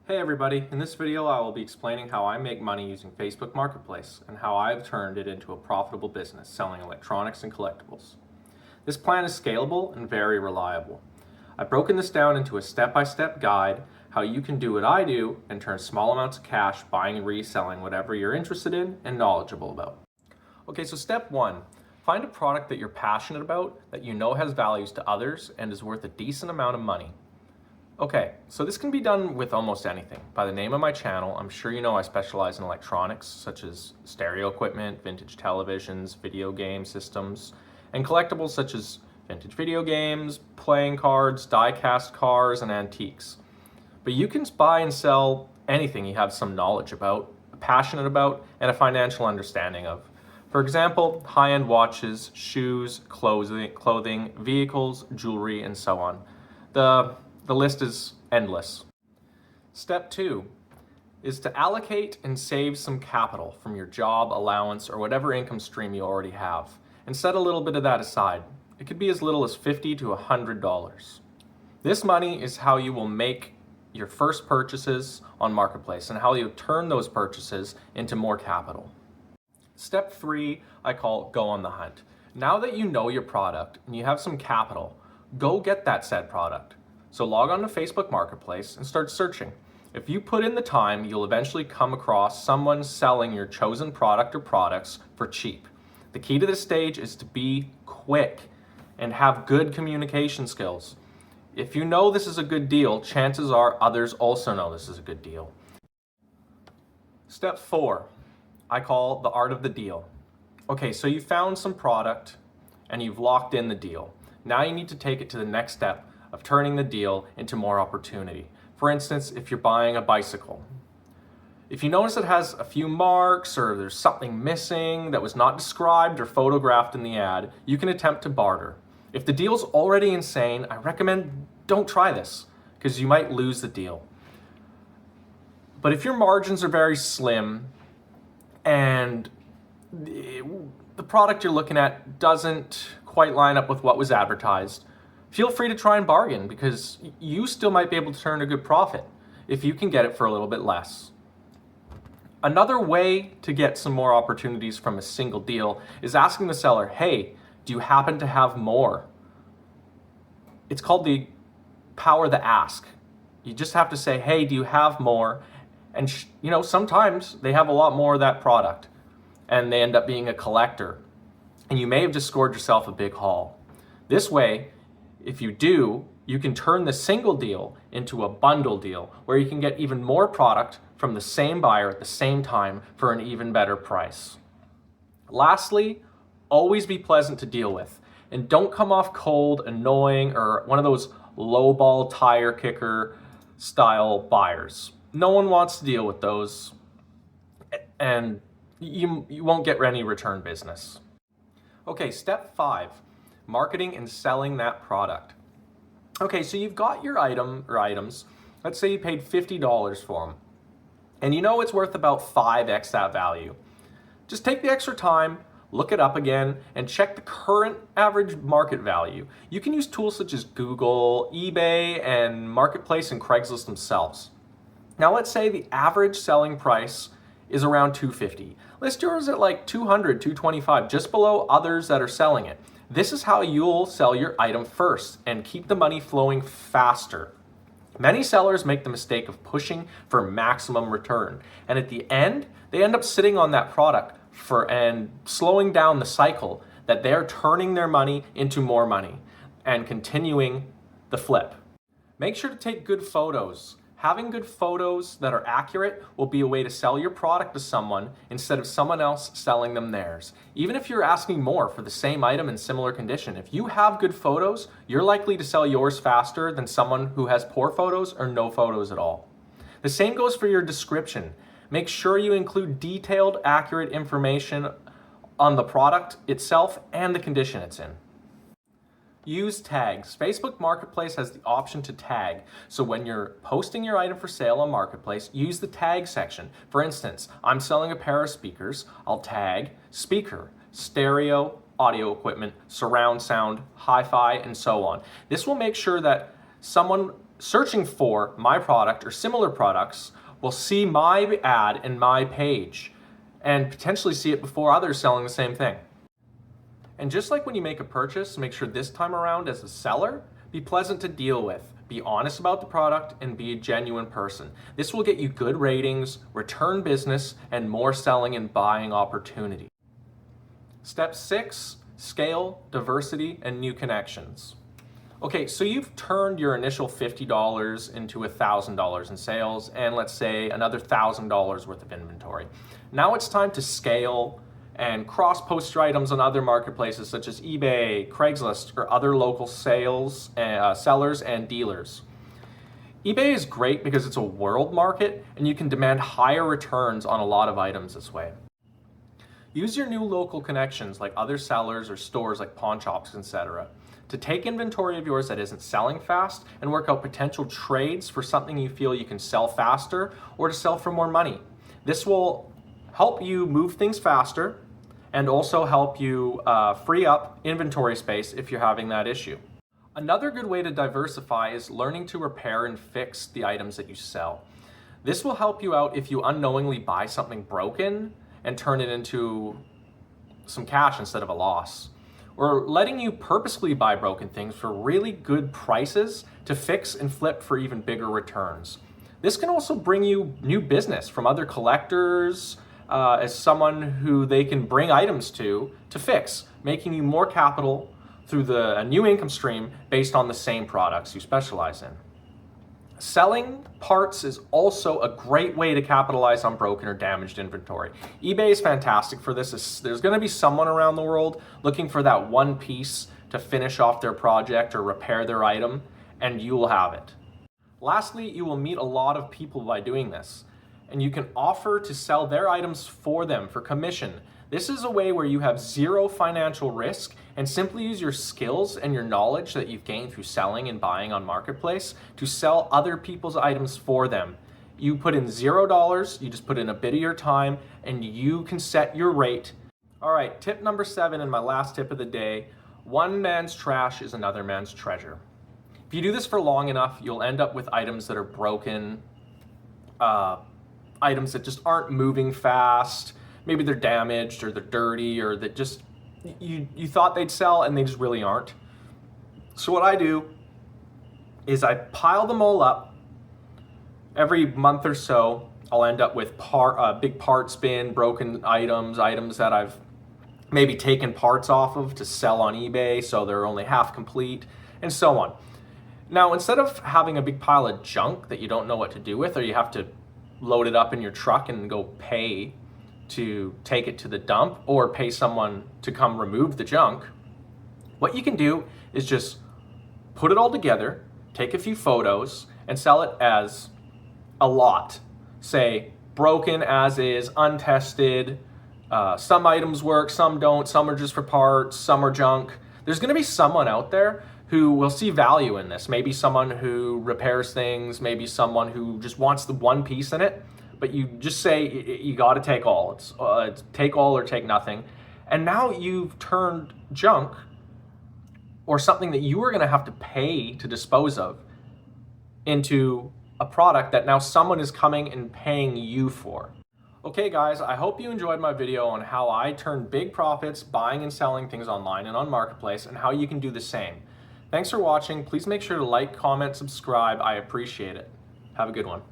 Hey everybody, in this video I will be explaining how I make money using Facebook Marketplace and how I've turned it into a profitable business selling electronics and collectibles. This plan is scalable and very reliable. I've broken this down into a step-by-step guide how you can do what I do and turn small amounts of cash buying and reselling whatever you're interested in and knowledgeable about. Okay, so step 1, find a product that you're passionate about, that you know has values to others and is worth a decent amount of money. Okay, so this can be done with almost anything. By the name of my channel, I'm sure you know I specialize in electronics such as stereo equipment, vintage televisions, video game systems, and collectibles such as vintage video games, playing cards, die-cast cars, and antiques. But you can buy and sell anything you have some knowledge about, passionate about, and a financial understanding of. For example, high-end watches, shoes, clothing, vehicles, jewelry, and so on. The list is endless. Step 2 is to allocate and save some capital from your job, allowance, or whatever income stream you already have, and set a little bit of that aside. It could be as little as $50 to $100. This money is how you will make your first purchases on Marketplace and how you turn those purchases into more capital. Step 3 I call go on the hunt. Now that you know your product and you have some capital, go get that said product. So log on to Facebook Marketplace and start searching. If you put in the time, you'll eventually come across someone selling your chosen product or products for cheap. The key to this stage is to be quick and have good communication skills. If you know this is a good deal, chances are others also know this is a good deal. Step 4, I call the art of the deal. Okay, so you found some product and you've locked in the deal. Now you need to take it to the next step of turning the deal into more opportunity. For instance, if you're buying a bicycle, if you notice it has a few marks or there's something missing that was not described or photographed in the ad, you can attempt to barter. If the deal's already insane, I recommend don't try this because you might lose the deal. But if your margins are very slim and the product you're looking at doesn't quite line up with what was advertised, feel free to try and bargain because you still might be able to turn a good profit if you can get it for a little bit less. Another way to get some more opportunities from a single deal is asking the seller, hey, do you happen to have more? It's called the power of the ask. You just have to say, hey, do you have more? And sometimes they have a lot more of that product and they end up being a collector. And you may have just scored yourself a big haul. This way, if you do, you can turn the single deal into a bundle deal where you can get even more product from the same buyer at the same time for an even better price. Lastly, always be pleasant to deal with and don't come off cold, annoying, or one of those lowball tire kicker style buyers. No one wants to deal with those and you won't get any return business. Okay, step 5. Marketing and selling that product. Okay, so you've got your item or items. Let's say you paid $50 for them. And you know it's worth about 5x that value. Just take the extra time, look it up again, and check the current average market value. You can use tools such as Google, eBay, and Marketplace and Craigslist themselves. Now let's say the average selling price is around $250. List yours at like $200, $225, just below others that are selling it. This is how you'll sell your item first and keep the money flowing faster. Many sellers make the mistake of pushing for maximum return, and at the end, they end up sitting on that product and slowing down the cycle that they're turning their money into more money and continuing the flip. Make sure to take good photos. Having good photos that are accurate will be a way to sell your product to someone instead of someone else selling them theirs. Even if you're asking more for the same item in similar condition, if you have good photos, you're likely to sell yours faster than someone who has poor photos or no photos at all. The same goes for your description. Make sure you include detailed, accurate information on the product itself and the condition it's in. Use tags. Facebook Marketplace has the option to tag. So when you're posting your item for sale on Marketplace, use the tag section. For instance, I'm selling a pair of speakers. I'll tag speaker, stereo, audio equipment, surround sound, hi-fi, and so on. This will make sure that someone searching for my product or similar products will see my ad in my page and potentially see it before others selling the same thing. And just like when you make a purchase, make sure this time around as a seller, be pleasant to deal with. Be honest about the product and be a genuine person. This will get you good ratings, return business, and more selling and buying opportunity. Step 6, scale, diversity, and new connections. Okay, so you've turned your initial $50 into $1,000 in sales and let's say another $1,000 worth of inventory. Now it's time to scale and cross-post your items on other marketplaces such as eBay, Craigslist, or other local sellers and dealers. eBay is great because it's a world market and you can demand higher returns on a lot of items this way. Use your new local connections like other sellers or stores like pawn shops, etc. to take inventory of yours that isn't selling fast and work out potential trades for something you feel you can sell faster or to sell for more money. This will help you move things faster and also help you free up inventory space if you're having that issue. Another good way to diversify is learning to repair and fix the items that you sell. This will help you out if you unknowingly buy something broken and turn it into some cash instead of a loss. Or letting you purposely buy broken things for really good prices to fix and flip for even bigger returns. This can also bring you new business from other collectors, as someone who they can bring items to fix, making you more capital through a new income stream based on the same products you specialize in. Selling parts is also a great way to capitalize on broken or damaged inventory. eBay is fantastic for this. There's going to be someone around the world looking for that one piece to finish off their project or repair their item, and you will have it. Lastly, you will meet a lot of people by doing this, and you can offer to sell their items for them for commission. This is a way where you have zero financial risk and simply use your skills and your knowledge that you've gained through selling and buying on Marketplace to sell other people's items for them. You put in $0, you just put in a bit of your time, and you can set your rate. All right, tip number 7 and my last tip of the day, one man's trash is another man's treasure. If you do this for long enough, you'll end up with items that are broken, items that just aren't moving fast. Maybe they're damaged or they're dirty or that just you thought they'd sell and they just really aren't. So what I do is I pile them all up. Every month or so, I'll end up with big parts bin, broken items that I've maybe taken parts off of to sell on eBay, so they're only half complete, and so on. Now, instead of having a big pile of junk that you don't know what to do with, or you have to load it up in your truck and go pay to take it to the dump or pay someone to come remove the junk, what you can do is just put it all together, take a few photos, and sell it as a lot. Say, broken as is, untested, some items work, some don't, some are just for parts, some are junk. There's gonna be someone out there who will see value in this. Maybe someone who repairs things, maybe someone who just wants the one piece in it, but you just say you got to take all. It's take all or take nothing. And now you've turned junk or something that you were going to have to pay to dispose of into a product that now someone is coming and paying you for. Okay guys, I hope you enjoyed my video on how I turn big profits buying and selling things online and on Marketplace and how you can do the same. Thanks for watching. Please make sure to like, comment, subscribe. I appreciate it. Have a good one.